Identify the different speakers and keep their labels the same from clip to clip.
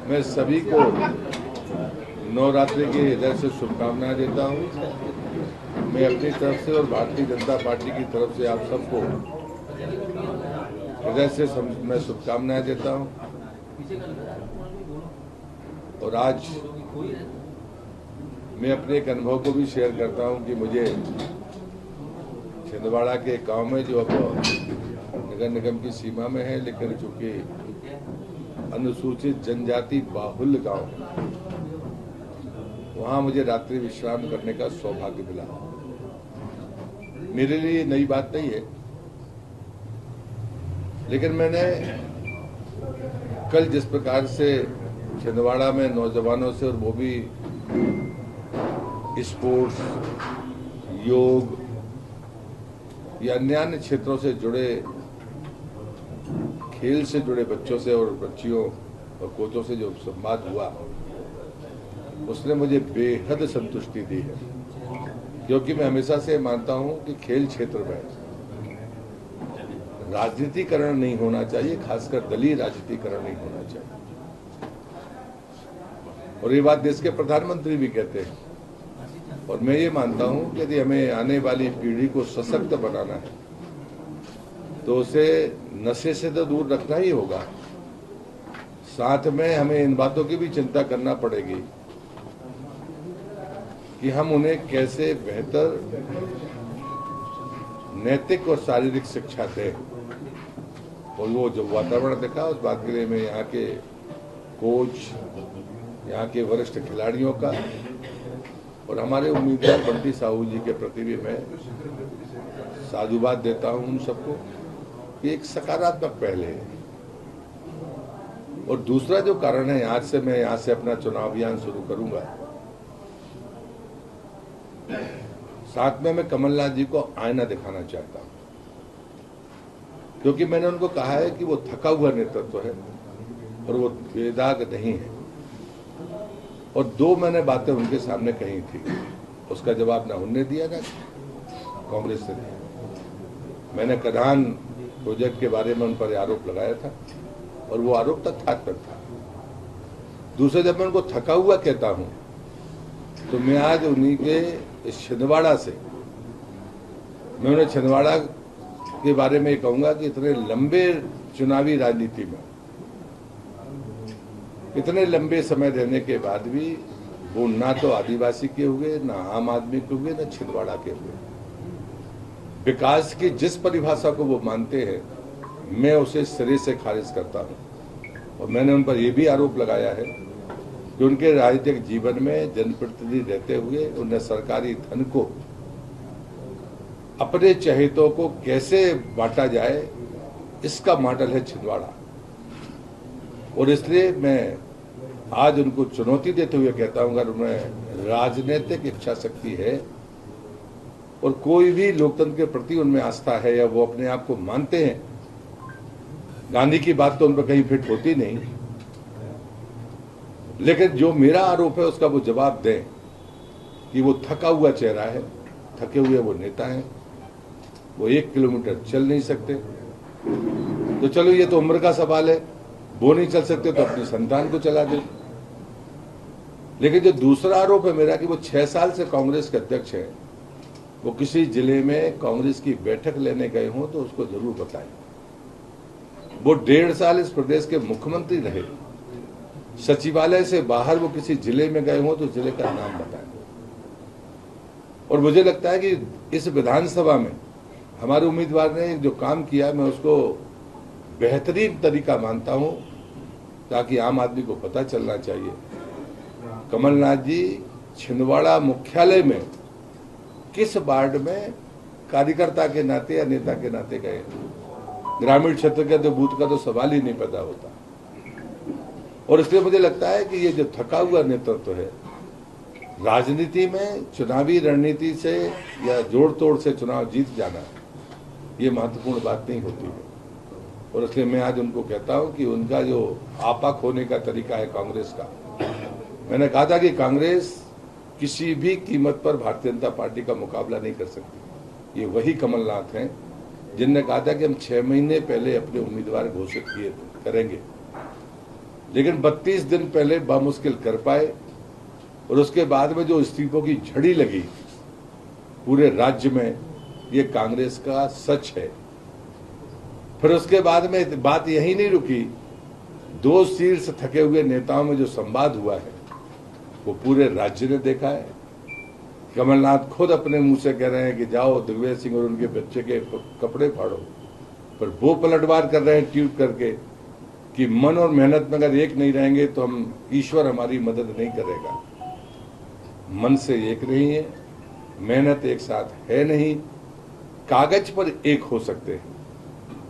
Speaker 1: मैं सभी को नवरात्रि की हृदय से शुभकामनाएं देता हूं। मैं अपनी तरफ से और भारतीय जनता पार्टी की तरफ से आप सबको हृदय से मैं शुभकामनाएं देता हूं। और आज मैं अपने एक अनुभव को भी शेयर करता हूं कि मुझे छिंदवाड़ा के गांव में, जो अब नगर निगम की सीमा में है, लेकिन चूंकि अनुसूचित जनजाति बाहुल्य गांव है, वहां मुझे रात्रि विश्राम करने का सौभाग्य मिला। मेरे लिए नई बात नहीं है, लेकिन मैंने कल जिस प्रकार से छिंदवाड़ा में नौजवानों से, और वो भी स्पोर्ट्स, योग या अन्य क्षेत्रों से जुड़े, खेल से जुड़े बच्चों से और बच्चियों और कोचों से जो संवाद हुआ, उसने मुझे बेहद संतुष्टि दी है। क्योंकि मैं हमेशा से मानता हूं कि खेल क्षेत्र में राजनीतिकरण नहीं होना चाहिए, खासकर दलीय राजनीतिकरण नहीं होना चाहिए। और ये बात देश के प्रधानमंत्री भी कहते हैं। और मैं ये मानता हूं कि यदि हमें आने वाली पीढ़ी को सशक्त बनाना है तो उसे नशे से तो दूर रखना ही होगा। साथ में हमें इन बातों की भी चिंता करना पड़ेगी कि हम उन्हें कैसे बेहतर नैतिक और शारीरिक शिक्षा दें। और वो जो वातावरण देखा, उस बात के लिए मैं यहाँ के कोच, यहाँ के वरिष्ठ खिलाड़ियों का और हमारे उम्मीदवार बंटी साहू जी के प्रति भी मैं साधुवाद देता हूँ उन सबको। ये एक सकारात्मक पहल है। और दूसरा जो कारण है, आज से मैं यहाँ से अपना चुनाव अभियान शुरू करूंगा। साथ में मैं कमलनाथ जी को आईना दिखाना चाहता हूं, क्योंकि मैंने उनको कहा है कि वो थका हुआ नेतृत्व है और वो बेदाग नहीं है। और दो मैंने बातें उनके सामने कही थी, उसका जवाब ना उनने दिया ना कांग्रेस ने दिया। मैंने कधान प्रोजेक्ट के बारे में उन पर आरोप लगाया था और वो आरोप तथ्यात्मक था। दूसरा, जब मैं उनको थका हुआ कहता हूं तो मैं आज उन्हीं के इस छिंदवाड़ा से, मैं उन्हें छिंदवाड़ा के बारे में कहूंगा कि इतने लंबे चुनावी राजनीति में, इतने लंबे समय रहने के बाद भी वो ना तो आदिवासी के हुए, ना आम आदमी के हुए, ना छिंदवाड़ा के हुए। विकास की जिस परिभाषा को वो मानते हैं, मैं उसे सिरे से खारिज करता हूं। और मैंने उन पर यह भी आरोप लगाया है कि उनके राजनीतिक जीवन में जनप्रतिनिधि रहते हुए उन्हें सरकारी धन को अपने चहेतों को कैसे बांटा जाए, इसका मॉडल है छिंदवाड़ा। और इसलिए मैं आज उनको चुनौती देते हुए कहता हूं, अगर उन्हें राजनीतिक इच्छा शक्ति है और कोई भी लोकतंत्र के प्रति उनमें आस्था है, या वो अपने आप को मानते हैं, गांधी की बात तो उन पर कहीं फिट होती नहीं, लेकिन जो मेरा आरोप है उसका वो जवाब दें कि वो थका हुआ चेहरा है, थके हुए वो नेता हैं, वो 1 किलोमीटर चल नहीं सकते। तो चलो, ये तो उम्र का सवाल है, वो नहीं चल सकते तो अपनी संतान को चला दे। लेकिन जो दूसरा आरोप है मेरा कि वो 6 साल से कांग्रेस के अध्यक्ष हैं, वो किसी जिले में कांग्रेस की बैठक लेने गए हों तो उसको जरूर बताएं। वो 1.5 साल इस प्रदेश के मुख्यमंत्री रहे, सचिवालय से बाहर वो किसी जिले में गए हों तो जिले का नाम बताएं। और मुझे लगता है कि इस विधानसभा में हमारे उम्मीदवार ने जो काम किया, मैं उसको बेहतरीन तरीका मानता हूं, ताकि आम आदमी को पता चलना चाहिए कमलनाथ जी छिंदवाड़ा मुख्यालय में किस वार्ड में कार्यकर्ता के नाते या नेता के नाते गए। ग्रामीण क्षेत्र के तो बूथ का तो सवाल ही नहीं पैदा होता। और इसलिए मुझे लगता है कि ये जो थका हुआ नेतृत्व है, राजनीति में चुनावी रणनीति से या जोड़ तोड़ से चुनाव जीत जाना, ये महत्वपूर्ण बात नहीं होती है। और इसलिए मैं आज उनको कहता हूं कि उनका जो आपा खोने का तरीका है कांग्रेस का, मैंने कहा था कि कांग्रेस किसी भी कीमत पर भारतीय जनता पार्टी का मुकाबला नहीं कर सकती। ये वही कमलनाथ हैं जिनने कहा था कि हम 6 महीने पहले अपने उम्मीदवार घोषित किए करेंगे। लेकिन 32 दिन पहले बामुश्किल कर पाए, और उसके बाद में जो इस्तीफों की झड़ी लगी पूरे राज्य में, ये कांग्रेस का सच है। फिर उसके बाद में बात यही नहीं रुकी, 2 शीर्ष थके हुए नेताओं में जो संवाद हुआ है वो पूरे राज्य ने देखा है। कमलनाथ खुद अपने मुंह से कह रहे हैं कि जाओ दिग्विजय सिंह और उनके बच्चे के कपड़े फाड़ो, पर वो पलटवार कर रहे हैं ट्वीट करके कि मन और मेहनत में अगर एक नहीं रहेंगे तो हम ईश्वर हमारी मदद नहीं करेगा। मन से एक नहीं है, मेहनत एक साथ है नहीं, कागज पर एक हो सकते हैं,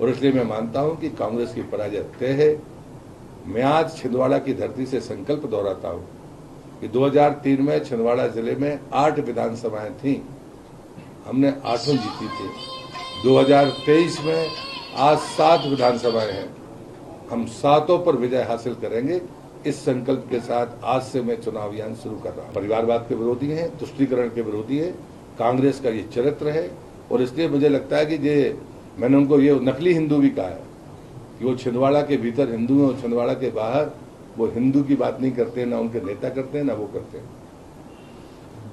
Speaker 1: और इसलिए मैं मानता हूं कि कांग्रेस की पराजय तय है। मैं आज छिंदवाड़ा की धरती से संकल्प दोहराता हूं कि 2003 में छिंदवाड़ा जिले में 8 विधानसभाएं थीं, हमने 8 जीती थी। 2023 में आज 7 विधानसभाएं हैं, हम 7 पर विजय हासिल करेंगे। इस संकल्प के साथ आज से मैं चुनाव अभियान शुरू कर रहा हूं। परिवारवाद के विरोधी हैं, तुष्टीकरण के विरोधी है, कांग्रेस का ये चरित्र है, और इसलिए मुझे लगता है कि मैंने उनको ये नकली हिंदू भी कहा है कि वो छिंदवाड़ा के भीतर हिंदू हैं और छिंदवाड़ा के बाहर वो हिंदू की बात नहीं करते, ना उनके नेता करते हैं, ना वो करते हैं।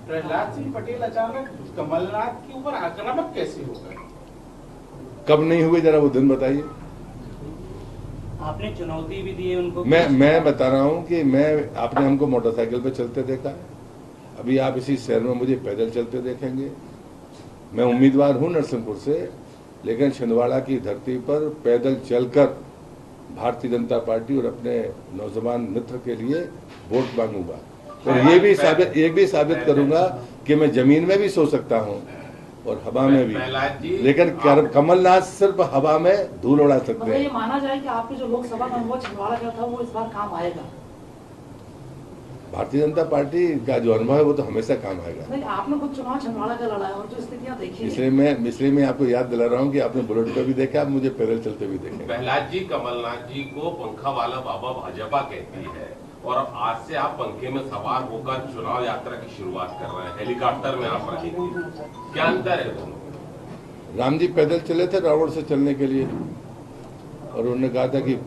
Speaker 2: प्रहलाद सिंह पटेल अचानक कमलनाथ के ऊपर आक्रामक कैसे हो गए?
Speaker 1: कब नहीं हुए, जरा वो दिन बताइए।
Speaker 3: आपने चुनौती भी दी है उनको।
Speaker 1: मैं बता रहा हूं कि आपने हमको मोटरसाइकिल पे चलते देखा है, अभी आप इसी शहर में मुझे पैदल चलते देखेंगे। मैं उम्मीदवार हूं नरसिंहपुर से, लेकिन छिंदवाड़ा की धरती पर पैदल चलकर भारतीय जनता पार्टी और अपने नौजवान मित्र के लिए वोट मांगूंगा, और ये भी साबित करूंगा कि मैं जमीन में भी सो सकता हूं और हवा में भी, लेकिन कमलनाथ सिर्फ हवा में धूल उड़ा सकते हैं।
Speaker 4: ये माना जाए कि आपके जो लोकसभा का अनुभव छिंदवाड़ा का था वो इस बार काम आएगा?
Speaker 1: भारतीय जनता पार्टी का जो अनुभव है वो तो हमेशा काम आएगा।
Speaker 4: नहीं, आपने खुद चुनाव छिंदवाड़ा का लड़ा है और जो स्थितियां देखी,
Speaker 1: इसलिए मैं आपको याद दिला रहा हूँ कि आपने बुलेट पे भी देखा, आप मुझे पैदल चलते भी देखे।
Speaker 5: प्रहलाद जी, कमलनाथ जी को पंखा वाला बाबा भाजपा कहती है, और आज से आप पंखे में सवार होकर चुनाव यात्रा की शुरुआत कर रहे हैं, हेलीकॉप्टर में आप रहेंगे, क्या अंतर है दोनों?
Speaker 1: राम जी पैदल चले थे रावण से चलने के लिए, और उन्होंने कहा था कि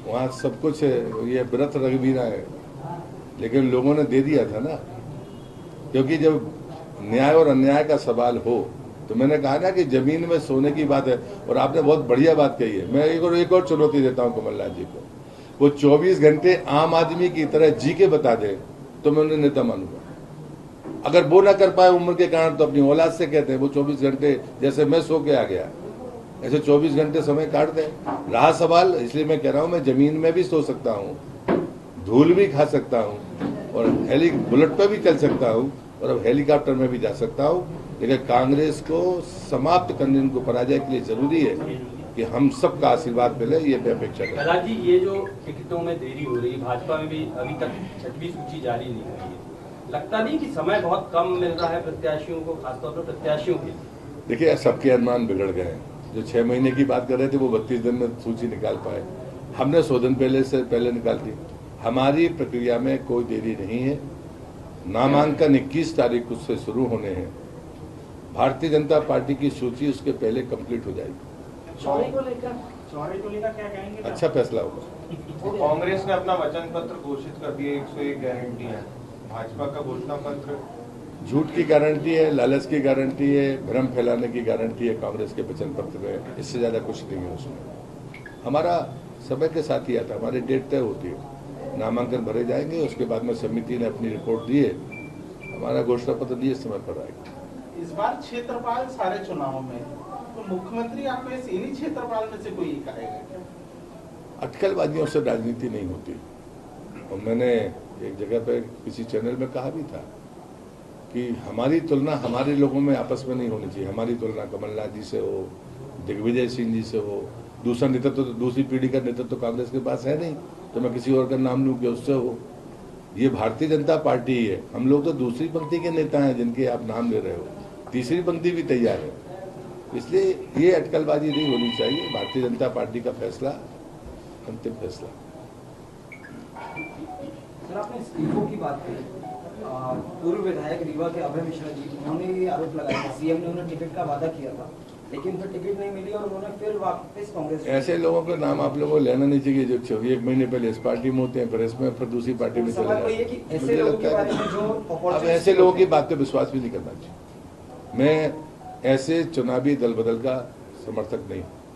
Speaker 1: वहाँ सब कुछ है, ये व्रत रघुवीरा है, लेकिन लोगों ने दे दिया था ना, क्योंकि जब न्याय और अन्याय का सवाल हो तो मैंने कहा ना कि जमीन में सोने की बात है, और आपने बहुत बढ़िया बात कही है। मैं एक और चुनौती देता हूँ कमलनाथ जी को, वो 24 घंटे आम आदमी की तरह जी के बता दे तो मैं उन्हें नेता मानूंगा। अगर वो ना कर पाए उम्र के कारण तो अपनी औलाद से कहते हैं वो 24 घंटे जैसे मैं सो के आ गया ऐसे 24 घंटे समय काट दे। रहा सवाल, इसलिए मैं कह रहा हूं मैं जमीन में भी सो सकता हूं, धूल भी खा सकता हूं, और बुलेट पे भी चल सकता हूं, और अब हेलीकॉप्टर में भी जा सकता हूं, लेकिन कांग्रेस को समाप्त करने, उनको पराजय के लिए जरूरी है कि हम सबका आशीर्वाद मिले, ये मैं अपेक्षा करता हूं।
Speaker 3: प्रहलाद जी, ये जो टिकटों में देरी हो रही है, भाजपा में भी अभी तक 6वीं सूची जारी नहीं हुई है, लगता नहीं कि समय बहुत कम मिल रहा है प्रत्याशियों को, खासतौर पर प्रत्याशियों के?
Speaker 1: देखिए, सबके अनुमान बिगड़ गए हैं। जो 6 महीने की बात कर रहे थे वो 32 दिन में सूची निकाल पाए, हमने 100 दिन पहले निकाल दी। हमारी प्रक्रिया में कोई देरी नहीं है। नामांकन 21 तारीख से शुरू होने हैं। भारतीय जनता पार्टी की सूची उसके पहले कंप्लीट हो जाएगी।
Speaker 4: चौड़ी को लेकर
Speaker 2: क्या कहेंगे?
Speaker 1: अच्छा फैसला होगा।
Speaker 6: कांग्रेस ने अपना वचन पत्र घोषित कर दिया, 101 गारंटी है। भाजपा का घोषणा पत्र
Speaker 1: झूठ की गारंटी है, लालच की गारंटी है, भ्रम फैलाने की गारंटी है कांग्रेस के वचन पत्र में। इससे ज्यादा कुछ नहीं है उसमें। हमारा समय के साथ ही आता, हमारी डेट तय होती है, नामांकन भरे जाएंगे, उसके बाद में समिति ने अपनी रिपोर्ट दी है, हमारा घोषणा पत्र दिए समय पर आएगा।
Speaker 2: इस बार क्षेत्रपाल सारे चुनाव में, तो मुख्यमंत्री आप में से इन्हीं क्षेत्रपाल में से कोई एक आएगा क्या?
Speaker 1: अटकलबाजियों से राजनीति नहीं होती, और मैंने एक जगह पे किसी चैनल में कहा भी था कि हमारी तुलना हमारे लोगों में आपस में नहीं होनी चाहिए। हमारी तुलना कमलनाथ जी से हो, दिग्विजय सिंह जी से हो, दूसरा नेतृत्व, दूसरी पीढ़ी का नेतृत्व तो कांग्रेस के पास है नहीं, तो मैं किसी और का नाम लूं कि उससे हो। ये भारतीय जनता पार्टी ही है। हम लोग तो दूसरी पंक्ति के नेता हैं जिनके आप नाम ले रहे हो, तीसरी पंक्ति भी तैयार है। इसलिए ये अटकलबाजी नहीं होनी चाहिए। भारतीय जनता पार्टी का फैसला अंतिम फैसला।
Speaker 7: सर, आपने इस्तीफों की बात की। पूर्व विधायक रीवा के अभय मिश्रा जी, उन्होंने ये आरोप लगाया, सीएम ने उन्हें टिकट का वादा किया था लेकिन फिर टिकट नहीं मिली और उन्होंने फिर वापस कांग्रेस।
Speaker 1: ऐसे लोगों का नाम आप लोगों को लेना नहीं चाहिए जो 1 महीने पहले इस पार्टी में होते हैं, फिर इसमें, फिर दूसरी पार्टी में चले
Speaker 7: सवाल तो ये
Speaker 1: जाते
Speaker 7: कि
Speaker 1: हैं।
Speaker 7: ऐसे
Speaker 1: मुझे
Speaker 7: लोगों के
Speaker 1: लगता
Speaker 7: बारे
Speaker 1: है
Speaker 7: में जो
Speaker 1: अब
Speaker 7: opportunity
Speaker 1: ऐसे लोगों की
Speaker 7: होते
Speaker 1: बात पे विश्वास भी नहीं करना चाहिए। मैं ऐसे चुनावी दल बदल का समर्थक नहीं हूं।